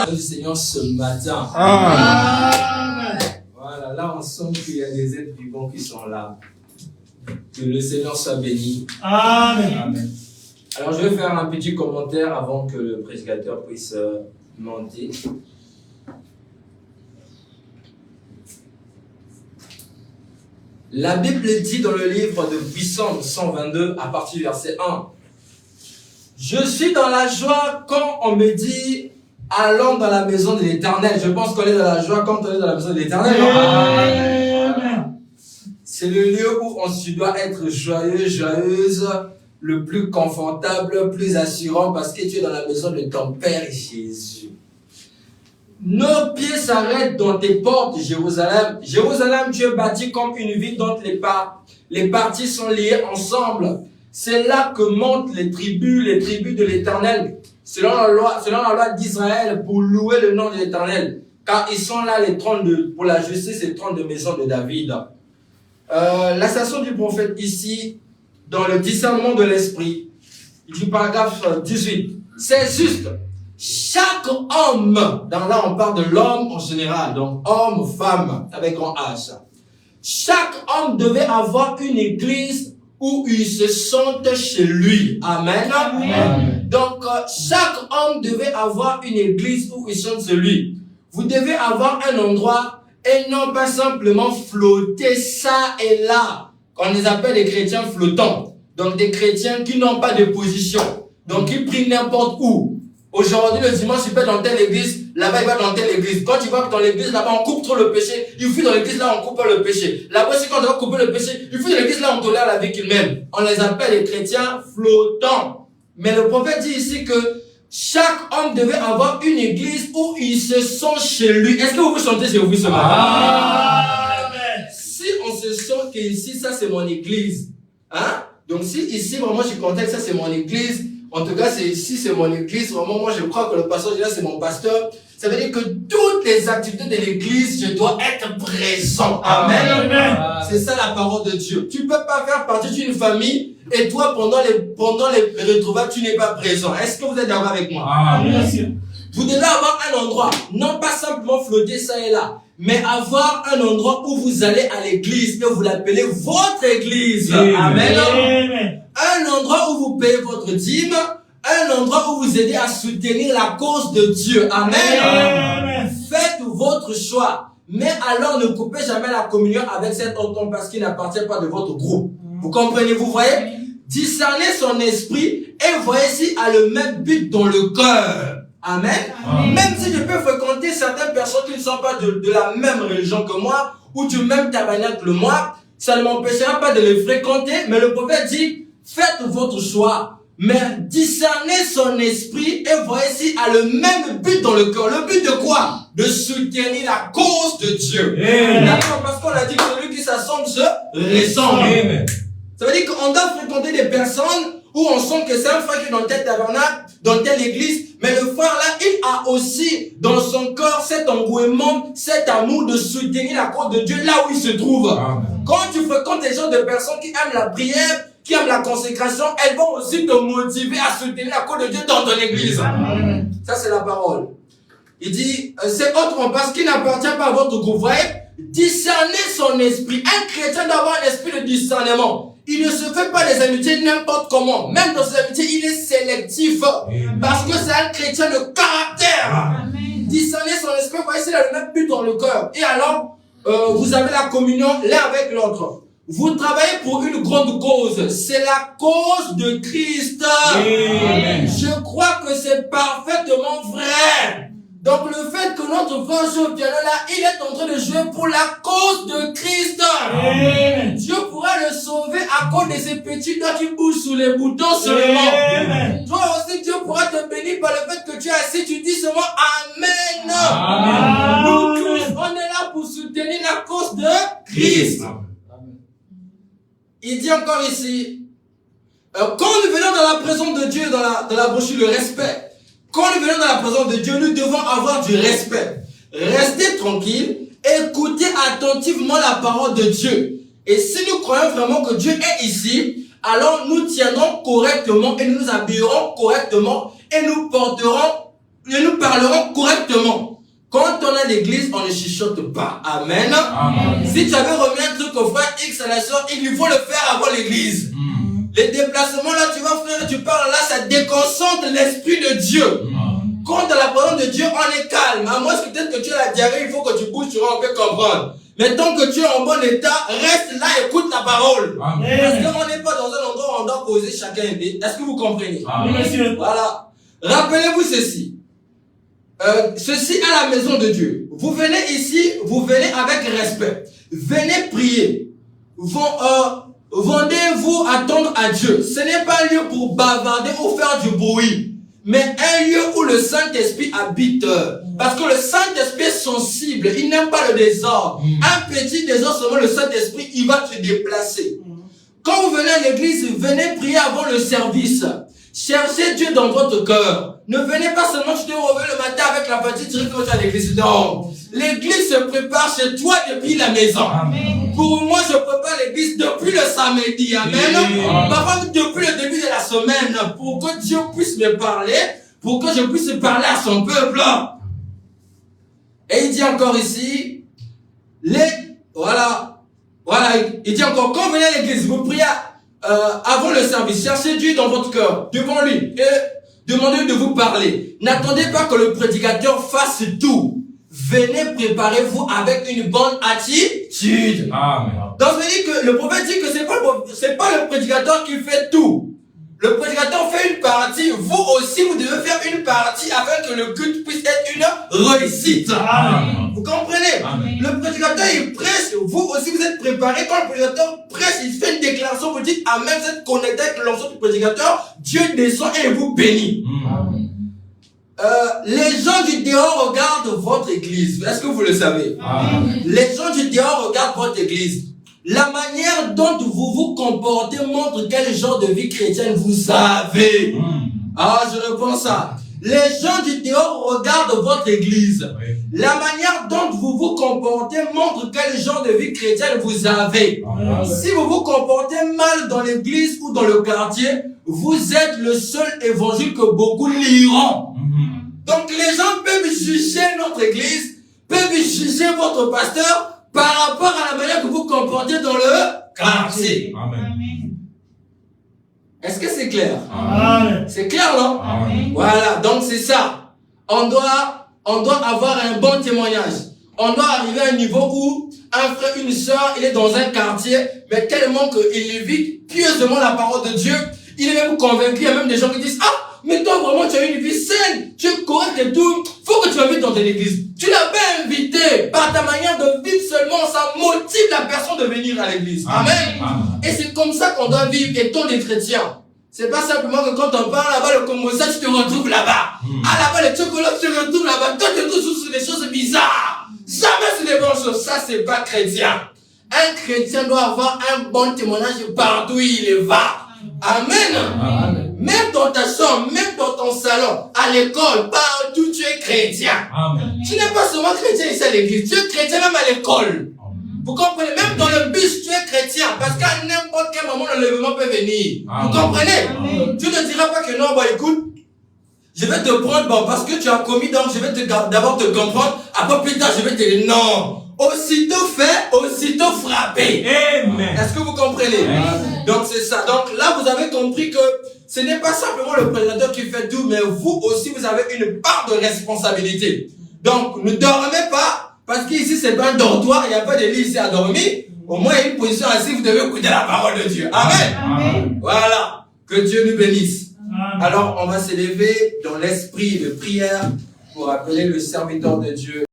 du Seigneur ce matin. Amen. Voilà, là on sent qu'il y a des êtres vivants qui sont là. Que le Seigneur soit béni. Amen. Amen. Alors je vais faire un petit commentaire avant que le prédicateur puisse monter. La Bible dit dans le livre de Psaume 122 à partir du verset 1. Je suis dans la joie quand on me dit allons dans la maison de l'Éternel. Je pense qu'on est dans la joie quand on est dans la maison de l'Éternel. C'est le lieu où on doit être joyeux, joyeuse, le plus confortable, plus assurant parce que tu es dans la maison de ton Père Jésus. Nos pieds s'arrêtent dans tes portes, Jérusalem. Jérusalem, tu es bâti comme une ville dont les parties sont liées ensemble. C'est là que montent les tribus de l'Éternel, selon la loi d'Israël, pour louer le nom de l'Éternel. Car ils sont là les trônes pour la justice, les trônes de maison de David. La station du prophète ici, dans le discernement de l'esprit, du paragraphe 18, c'est juste. Chaque homme, là on parle de l'homme en général, donc homme, femme, avec un H. Chaque homme devait avoir une église où il se sente chez lui. Amen. Amen. Donc chaque homme devait avoir une église où il se sente chez lui. Vous devez avoir un endroit et non pas simplement flotter ça et là. On les appelle des chrétiens flottants. Donc des chrétiens qui n'ont pas de position. Donc ils prient n'importe où. Aujourd'hui, le dimanche, il peut dans telle église, là-bas, il va dans telle église. Quand tu vois que dans l'église, là-bas, on coupe trop le péché, il fuit dans l'église, là, on coupe pas le péché. Là-bas, c'est quand on doit couper le péché, il fuit dans l'église, là, on tolère la vie qu'il mène. On les appelle les chrétiens flottants. Mais le prophète dit ici que chaque homme devait avoir une église où il se sent chez lui. Est-ce que vous chantez chez vous ce matin? Amen. Si on se sent que ici, ça, c'est mon église. Hein? Donc, si ici, vraiment, je contacte, ça, c'est mon église. En tout cas, ici, c'est mon église. Vraiment, moi, je crois que le pasteur, là, c'est mon pasteur. Ça veut dire que toutes les activités de l'église, je dois être présent. Amen. Amen. C'est ça la parole de Dieu. Tu peux pas faire partie d'une famille et toi, pendant les retrouvailles, tu n'es pas présent. Est-ce que vous êtes d'accord avec moi? Amen. Vous devez avoir un endroit, non pas simplement flotter ça et là, mais avoir un endroit où vous allez à l'église et vous l'appelez votre église. Amen. Amen. Un endroit où vous payez votre dîme, un endroit où vous aidez à soutenir la cause de Dieu. Amen. Amen. Faites votre choix. Mais alors ne coupez jamais la communion avec cet autre homme parce qu'il n'appartient pas de votre groupe. Vous comprenez, vous voyez? Discernez son esprit et voyez s'il a le même but dans le cœur. Amen. Amen. Même si je peux fréquenter certaines personnes qui ne sont pas de la même religion que moi ou du même tabernacle que moi, ça ne m'empêchera pas de les fréquenter. Mais le prophète dit, faites votre choix, mais discernez son esprit et voyez s'il a le même but dans le cœur. Le but de quoi? De soutenir la cause de Dieu. D'accord, parce qu'on a dit que celui qui s'assemble se ressemble. Amen. Ça veut dire qu'on doit fréquenter des personnes où on sent que c'est un frère qui est dans tel tabernacle, dans telle église, mais le frère là, il a aussi dans son cœur cet engouement, cet amour de soutenir la cause de Dieu là où il se trouve. Amen. Quand tu fréquentes des gens de personnes qui aiment la prière, qui aiment la consécration, elles vont aussi te motiver à soutenir la cause de Dieu dans ton église. Amen. Ça c'est la parole. Il dit, c'est autrement parce qu'il n'appartient pas à votre groupe. Vous voyez, discernez son esprit. Un chrétien doit avoir un esprit de discernement. Il ne se fait pas des amitiés n'importe comment. Même dans ses amitiés, il est sélectif. Amen. Parce que c'est un chrétien de caractère. Amen. Discernez son esprit, vous voyez, s'il a le même but dans le cœur. Et alors, vous avez la communion l'un avec l'autre. Vous travaillez pour une grande cause. C'est la cause de Christ. Amen. Je crois que c'est parfaitement vrai. Donc le fait que notre frère joue au piano là, il est en train de jouer pour la cause de Christ. Amen. Dieu pourra le sauver à cause de ces petits doigts qui bougent sous les boutons seulement. Amen. Toi aussi Dieu pourra te bénir par le fait que tu es assis, tu dis seulement Amen. Amen. Nous tous, on est là pour soutenir la cause de Christ. Amen. Il dit encore ici, quand nous venons dans la présence de Dieu, dans la brochure, le respect. Quand nous venons dans la présence de Dieu, nous devons avoir du respect. Restez tranquille, écoutez attentivement la parole de Dieu. Et si nous croyons vraiment que Dieu est ici, alors nous tiendrons correctement et nous nous habillerons correctement et nous parlerons correctement Exactement. Quand on est à l'église, on ne chuchote pas. Amen. Amen. Si tu avais remis un truc au frère X à la soeur, il lui faut le faire avant l'église. Les déplacements là, tu vas frère, tu parles là, ça déconcentre l'esprit de Dieu. Quand dans la parole de Dieu, on est calme. À moins que peut-être que tu as la diarrhée, il faut que tu bouges, tu vas un peu comprendre. Mais tant que tu es en bon état, reste là, écoute la parole. Amen. Parce qu'on n'est pas dans un endroit où on doit causer chacun. Est-ce que vous comprenez? Oui, monsieur. Voilà. Rappelez-vous ceci. Ceci à la maison de Dieu. Vous venez ici, vous venez avec respect. Venez prier. Vendez-vous attendre à Dieu. Ce n'est pas un lieu pour bavarder ou faire du bruit, mais un lieu où le Saint-Esprit habite. Parce que le Saint-Esprit est sensible, il n'aime pas le désordre. Un petit désordre seulement, le Saint-Esprit, il va se déplacer. Quand vous venez à l'église, venez prier avant le service. Cherchez Dieu dans votre cœur. Ne venez pas seulement tu te réveilles le matin avec la fatigue, tu dis que tu es à l'église. Non. L'église se prépare chez toi depuis la maison. Amen. Pour moi, je prépare l'église depuis le samedi. Amen. Parfois, depuis le début de la semaine, pour que Dieu puisse me parler, pour que je puisse parler à son peuple. Et il dit encore ici, voilà, il dit encore, quand vous venez à l'église, vous priez avant le service, cherchez Dieu dans votre cœur, devant lui, et demandez de vous parler. N'attendez pas que le prédicateur fasse tout. Venez, préparez-vous avec une bonne attitude. Amen. Donc, je dis que le prophète dit que c'est pas le prédicateur qui fait tout. Le prédicateur fait une partie, vous aussi, vous devez faire une partie afin que le culte puisse être une réussite. Amen. Vous comprenez? Amen. Le prédicateur, il prêche, vous aussi, vous êtes préparés. Quand le prédicateur prêche, il fait une déclaration, vous dites Amen, vous êtes connecté avec l'onction du prédicateur, Dieu descend et vous bénit. Amen. Les gens du dehors regardent votre église. Est-ce que vous le savez? Amen. Les gens du dehors regardent votre église. La manière dont vous vous comportez montre quel genre de vie chrétienne vous avez. Ah, je réponds ça. Les gens du dehors regardent votre église. Oui. La manière dont vous vous comportez montre quel genre de vie chrétienne vous avez. Si vous vous comportez mal dans l'église ou dans le quartier, vous êtes le seul évangile que beaucoup liront. Donc les gens peuvent juger notre église, peuvent juger votre pasteur par rapport à la manière que vous comportez dans le quartier. Amen. Est-ce que c'est clair? Amen. C'est clair, non? Amen. Voilà, donc c'est ça. On doit avoir un bon témoignage. On doit arriver à un niveau où un frère, une soeur, il est dans un quartier, mais tellement qu'il vit pieusement la parole de Dieu, il est même convaincu. Il y a même des gens qui disent, ah, mais toi vraiment tu as une vie saine, tu es correct et tout, faut que tu invites dans ton église. Tu l'as pas invité, par ta manière de vivre seulement, ça motive la personne de venir à l'église. Amen. Amen. Et c'est comme ça qu'on doit vivre, étant des chrétiens. C'est pas simplement que quand on parle là-bas, le Congo, ça tu te retrouves là-bas. Ah là-bas, les chocolats, tu te retrouves là-bas. Toi, tu te retrouves sur des choses bizarres. Jamais sur des bonnes choses. Ça, c'est pas chrétien. Un chrétien doit avoir un bon témoignage partout où il va. Amen. Amen. Même dans ta chambre, même dans ton salon, à l'école, partout tu es chrétien. Amen. Tu n'es pas seulement chrétien ici à l'église, tu es chrétien même à l'école. Vous comprenez? Même dans le bus, tu es chrétien. Parce qu'à n'importe quel moment, l'enlèvement peut venir. Amen. Vous comprenez? Amen. Tu ne diras pas que non, bon écoute, je vais te prendre, bon, parce que tu as commis, donc je vais d'abord te comprendre, après plus tard je vais te dire non. Aussitôt fait, aussitôt frappé. Amen. Est-ce que vous comprenez? Amen. Donc c'est ça. Donc là, vous avez compris que ce n'est pas simplement le prédicateur qui fait tout, mais vous aussi, vous avez une part de responsabilité. Donc, ne dormez pas, parce qu'ici, c'est pas un dortoir, il n'y a pas de lit ici à dormir. Au moins, il y a une position assise, vous devez écouter la parole de Dieu. Amen. Amen. Voilà. Que Dieu nous bénisse. Amen. Alors, on va s'élever dans l'esprit de prière pour appeler le serviteur de Dieu.